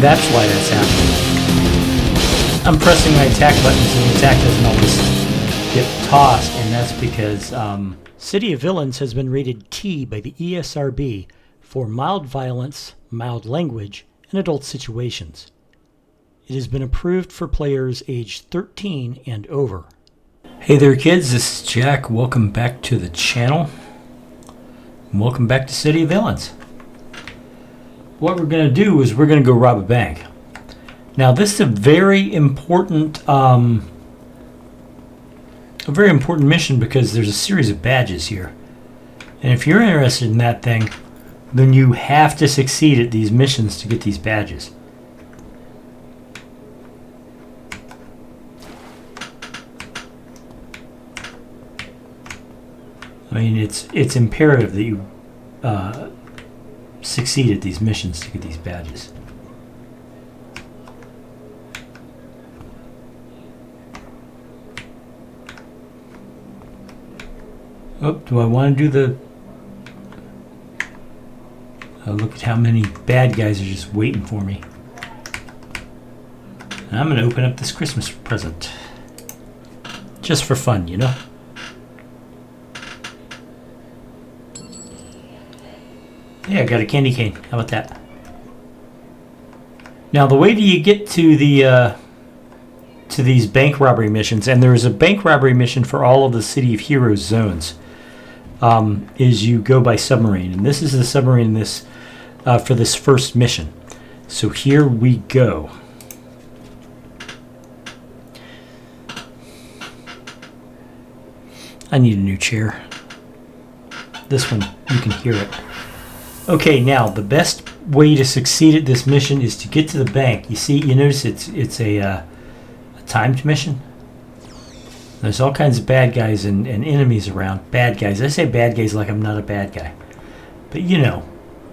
That's why that's happening. I'm pressing my attack buttons and the attack doesn't always get tossed, and that's because City of Villains has been rated T by the ESRB for mild violence, mild language, and adult situations. It has been approved for players aged 13 and over. Hey there kids, this is Jack. Welcome back to the channel. Welcome back to City of Villains. What we're going to do is we're going to go rob a bank. Now this is a very important mission because there's a series of badges here. And if you're interested in that thing, then you have to succeed at these missions to get these badges. I mean, it's imperative that you succeed at these missions to get these badges. Oh, do I want to do the... Oh, look at how many bad guys are just waiting for me. And I'm going to open up this Christmas present. Just for fun, you know? Yeah, I got a candy cane. How about that? Now, the way that you get to the to these bank robbery missions, and there is a bank robbery mission for all of the City of Heroes zones, is you go by submarine, and this is the submarine this for this first mission. So here we go. I need a new chair. This one, you can hear it. Okay, now the best way to succeed at this mission is to get to the bank. You see, you notice it's a timed mission. There's all kinds of bad guys and enemies around. Bad guys. I say bad guys like I'm not a bad guy, but you know,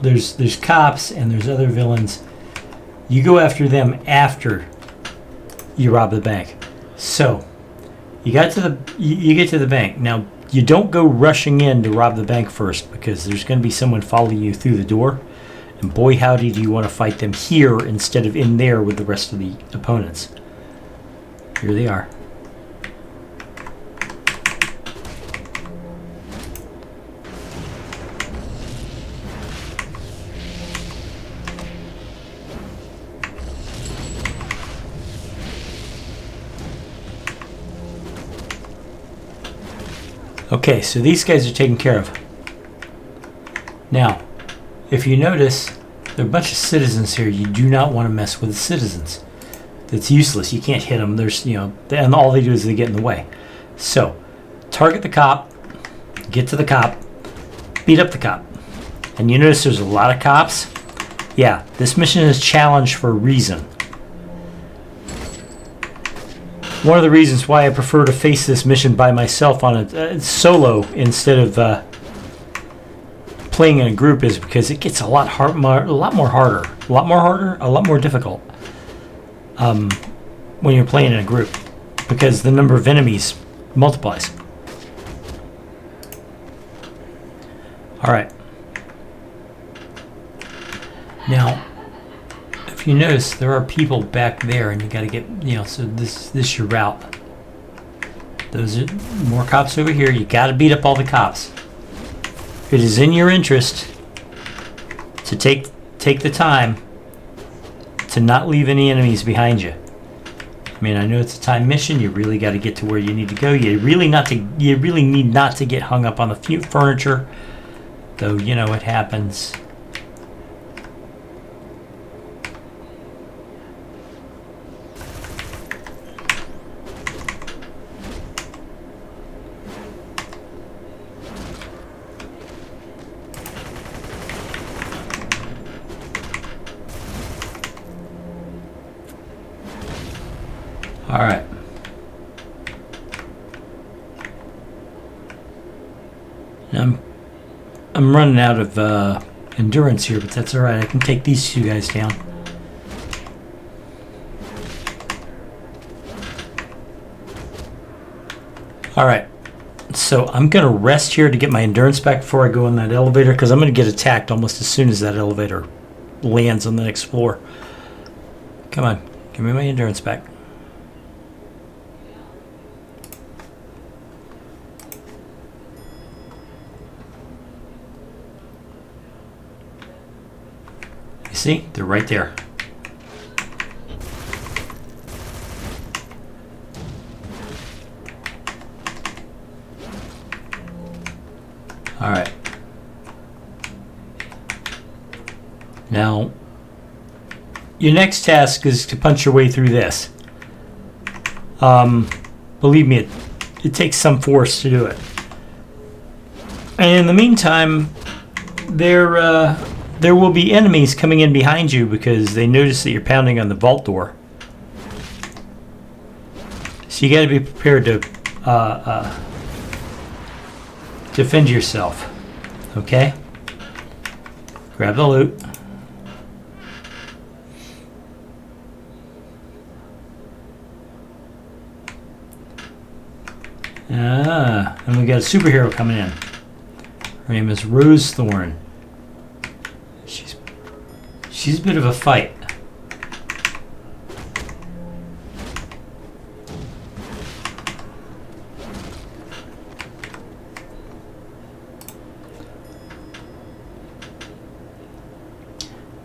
there's cops and there's other villains. You go after them after you rob the bank. So you get to the bank. Now you don't go rushing in to rob the bank first, because there's going to be someone following you through the door, and boy howdy do you want to fight them here instead of in there with the rest of the opponents. Here they are. Okay, so these guys are taken care of. Now, if you notice, there are a bunch of citizens here. You do not want to mess with the citizens. It's useless. You can't hit them. There's, you know, and all they do is they get in the way. So, target the cop, get to the cop, beat up the cop. And you notice there's a lot of cops. Yeah, this mission is challenged for a reason. One of the reasons why I prefer to face this mission by myself on a solo instead of playing in a group is because it gets a lot more difficult when you're playing in a group, because the number of enemies multiplies. All right. Now, if you notice, there are people back there, and you got to get, you know, so this is your route. Those are more cops over here. You got to beat up all the cops. It is in your interest to take the time to not leave any enemies behind you. I mean, I know it's a time mission. You really got to get to where you need to go. You really need not to get hung up on the furniture, though. You know it happens. All right. Now I'm running out of endurance here, but that's all right. I can take these two guys down. All right. So I'm going to rest here to get my endurance back before I go in that elevator, because I'm going to get attacked almost as soon as that elevator lands on the next floor. Come on, give me my endurance back. You see, they're right there. All right. Now, your next task is to punch your way through this. Believe me, it takes some force to do it. And in the meantime, there will be enemies coming in behind you because they notice that you're pounding on the vault door. So you got to be prepared to defend yourself. Okay? Grab the loot. And we got a superhero coming in. Her name is Rose Thorn. She's a bit of a fight.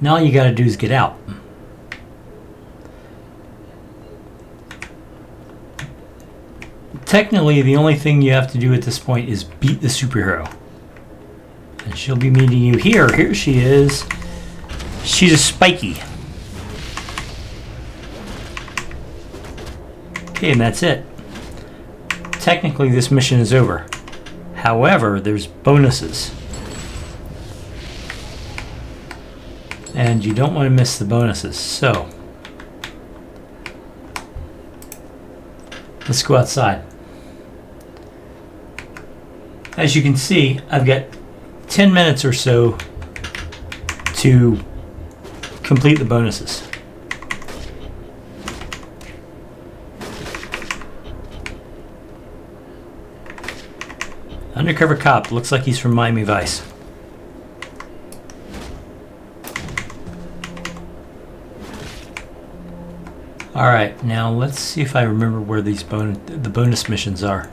Now all you got to do is get out. Technically, the only thing you have to do at this point is beat the superhero. And she'll be meeting you here. Here she is. She's a spiky. Okay, and that's it. Technically, this mission is over. However, there's bonuses. And you don't want to miss the bonuses. So, let's go outside. As you can see, I've got 10 minutes or so to complete the bonuses. Undercover cop. Looks like he's from Miami Vice. Alright, now let's see if I remember where these the bonus missions are.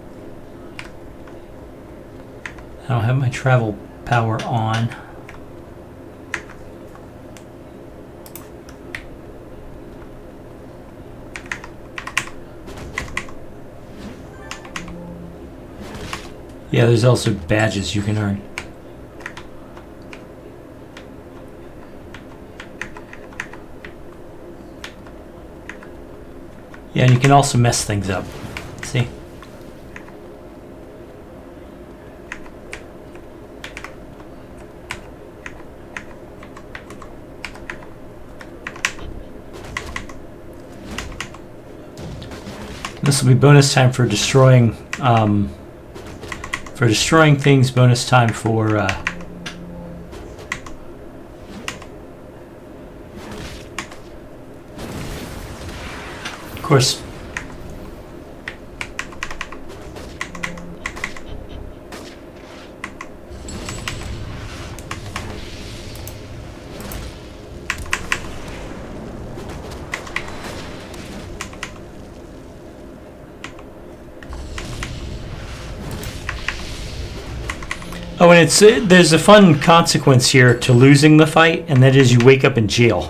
I don't have my travel power on. Yeah, there's also badges you can earn. Yeah, and you can also mess things up. See? This will be bonus time for destroying things. Bonus time for of course. Oh, and there's a fun consequence here to losing the fight, and that is you wake up in jail,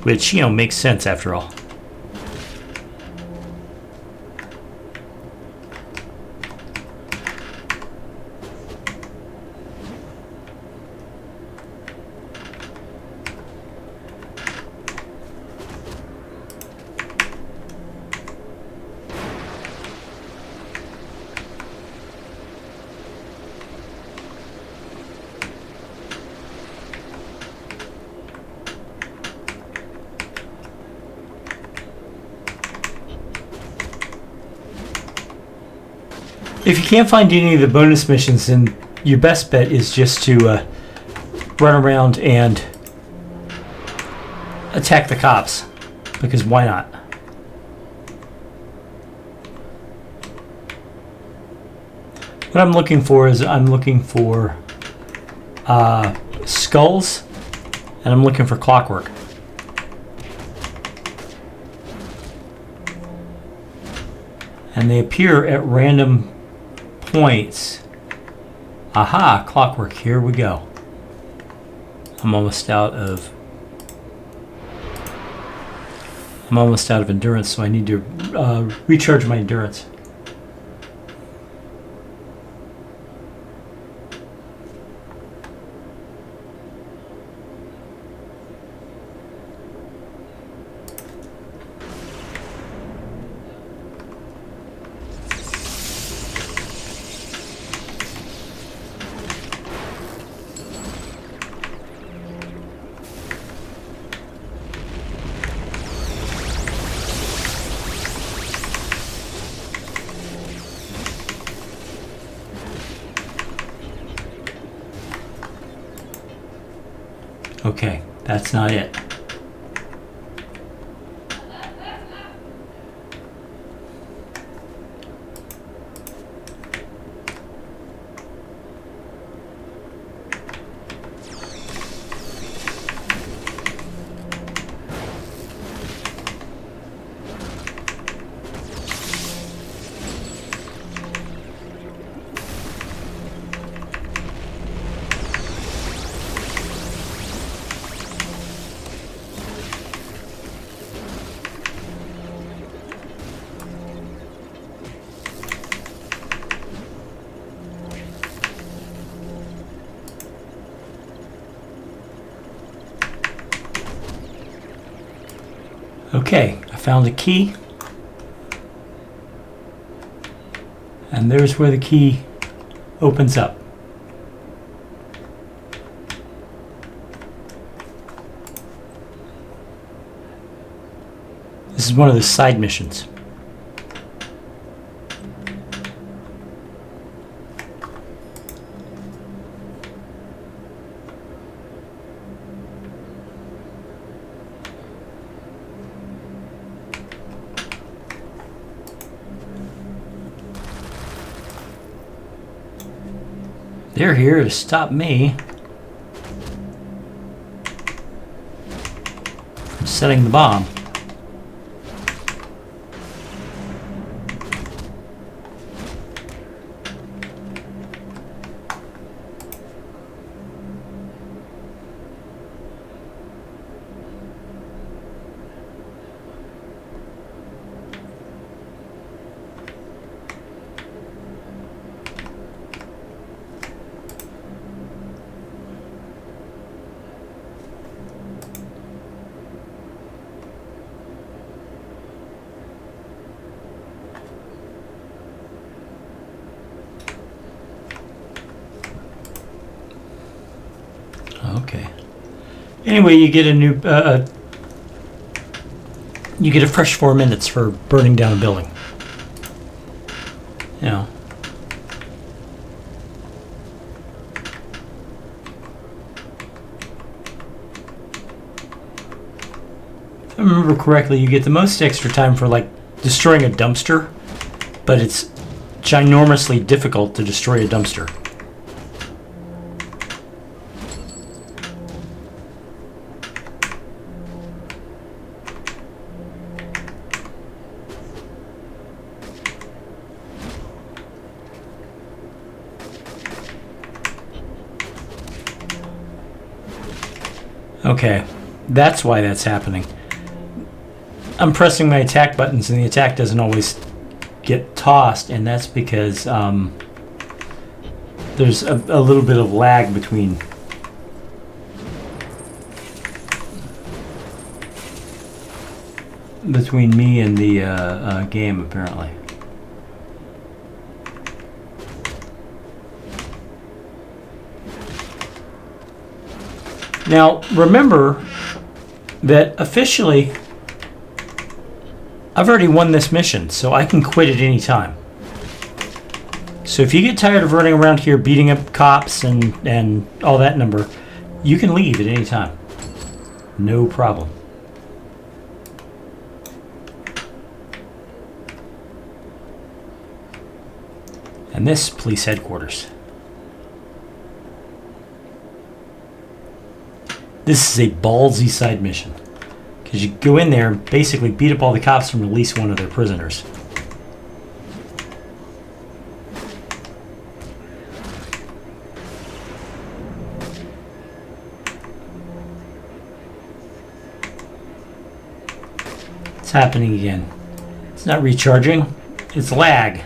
which, you know, makes sense after all. If you can't find any of the bonus missions, then your best bet is just to run around and attack the cops, because why not? What I'm looking for is skulls, and I'm looking for clockwork. and they appear at random points. Aha, clockwork, here we go. I'm almost out of endurance, so I need to recharge my endurance. Okay, that's not it. Okay, I found a key. And there's where the key opens up. This is one of the side missions. They're here to stop me from setting the bomb. Okay. Anyway, you get a new, you get a fresh 4 minutes for burning down a building. You know. If I remember correctly, you get the most extra time for like destroying a dumpster, but it's ginormously difficult to destroy a dumpster. Okay, that's why that's happening. I'm pressing my attack buttons and the attack doesn't always get tossed, and that's because there's a little bit of lag between me and the game, apparently. Now, remember that officially, I've already won this mission, so I can quit at any time. So if you get tired of running around here beating up cops and all that number, you can leave at any time. No problem. And this, police headquarters. This is a ballsy side mission, because you go in there and basically beat up all the cops from release one of their prisoners. happening again? It's not recharging. It's lag.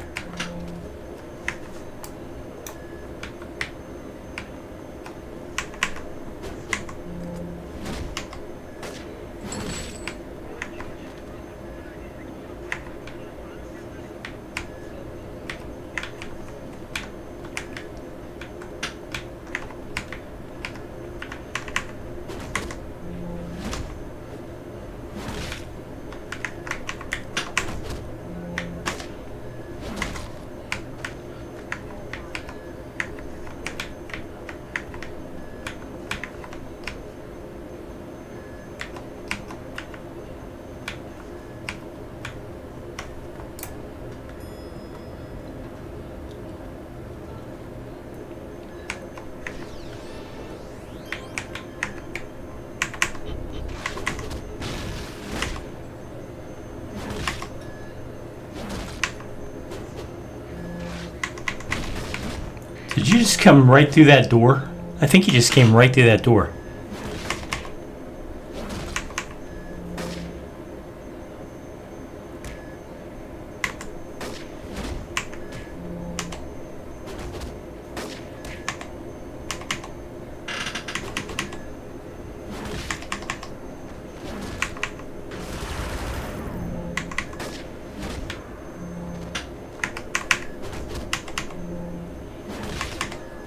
Did you just come right through that door? I think you just came right through that door.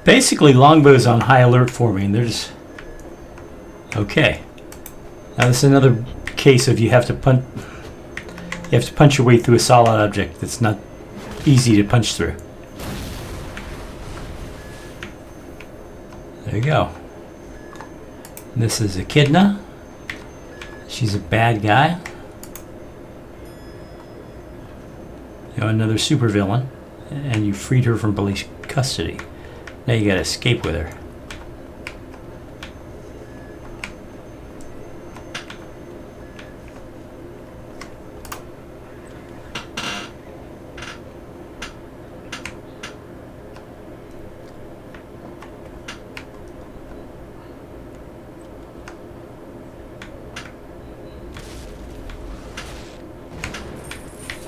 Basically, Longbow's on high alert for me, and they're just okay. Now this is another case of you have to punch your way through a solid object that's not easy to punch through. There you go. And this is Echidna. She's a bad guy. You know, another supervillain, and you freed her from police custody. Now you gotta escape with her.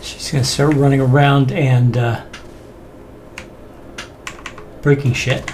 She's gonna start running around and breaking shit.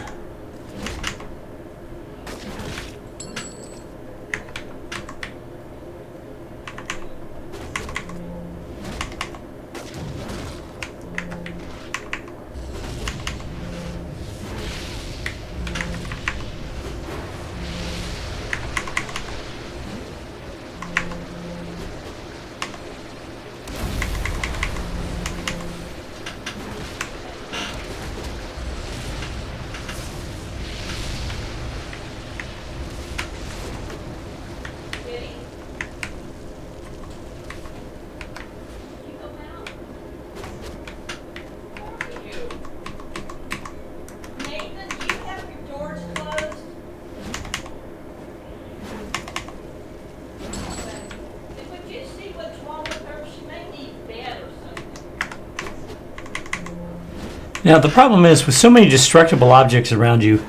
Now the problem is, with so many destructible objects around you,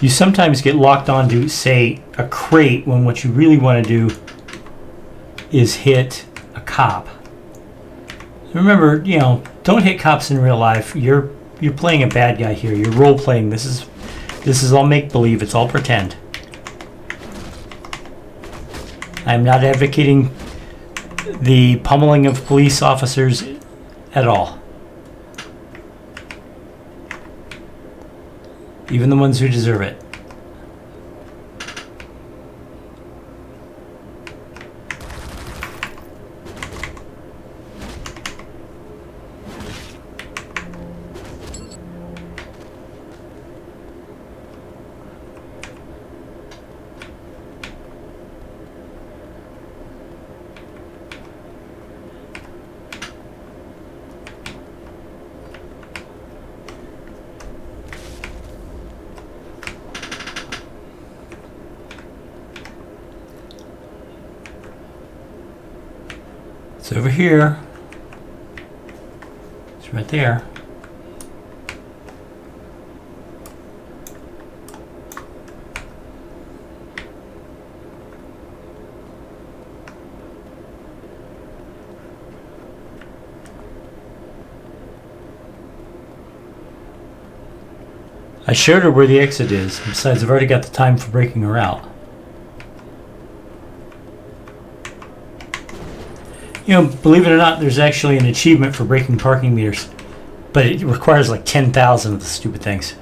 you sometimes get locked onto, say, a crate when what you really want to do is hit a cop. Remember, you know, don't hit cops in real life. You're playing a bad guy here. You're role playing. This is all make believe. It's all pretend. I'm not advocating the pummeling of police officers at all. Even the ones who deserve it. It's over here. It's right there. I showed her where the exit is. Besides, I've already got the time for breaking her out. You know, believe it or not, there's actually an achievement for breaking parking meters. But it requires like 10,000 of the stupid things.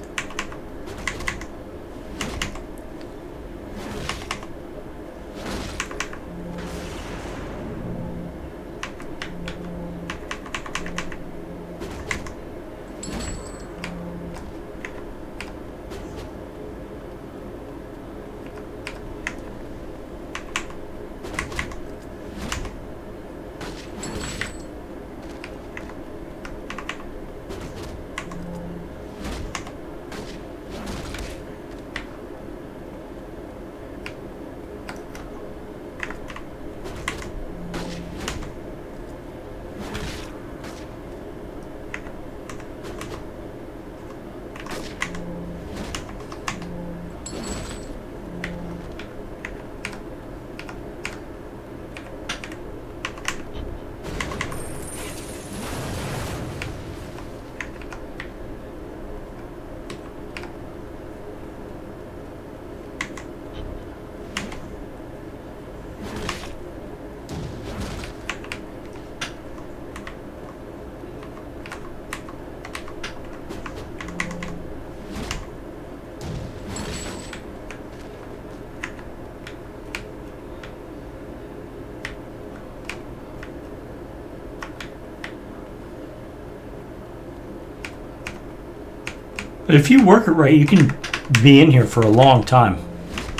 But if you work it right, you can be in here for a long time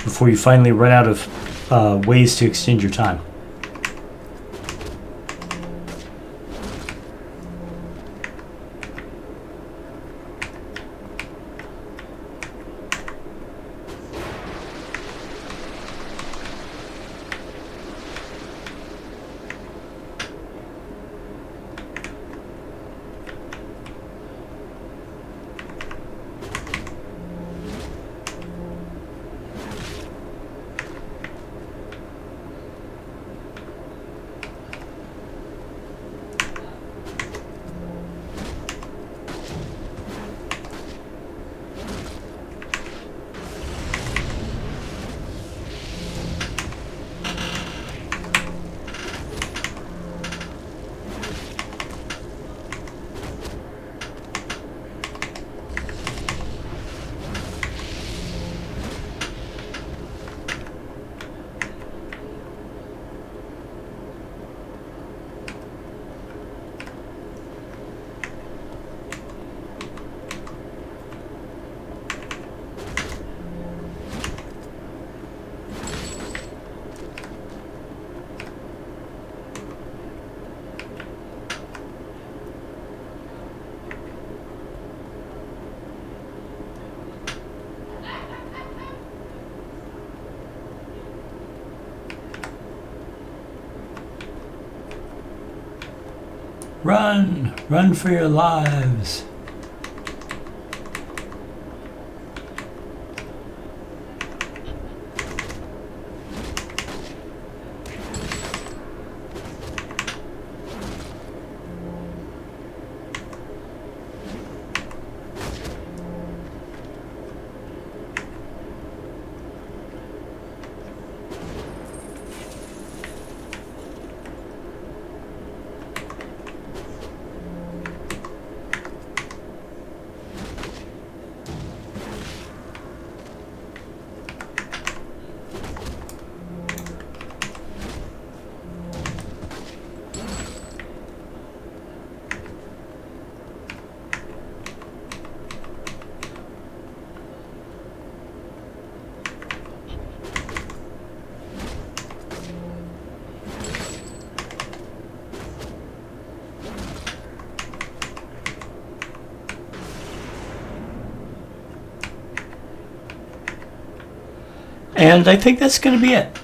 before you finally run out of ways to extend your time. Run! Run for your lives! And I think that's going to be it.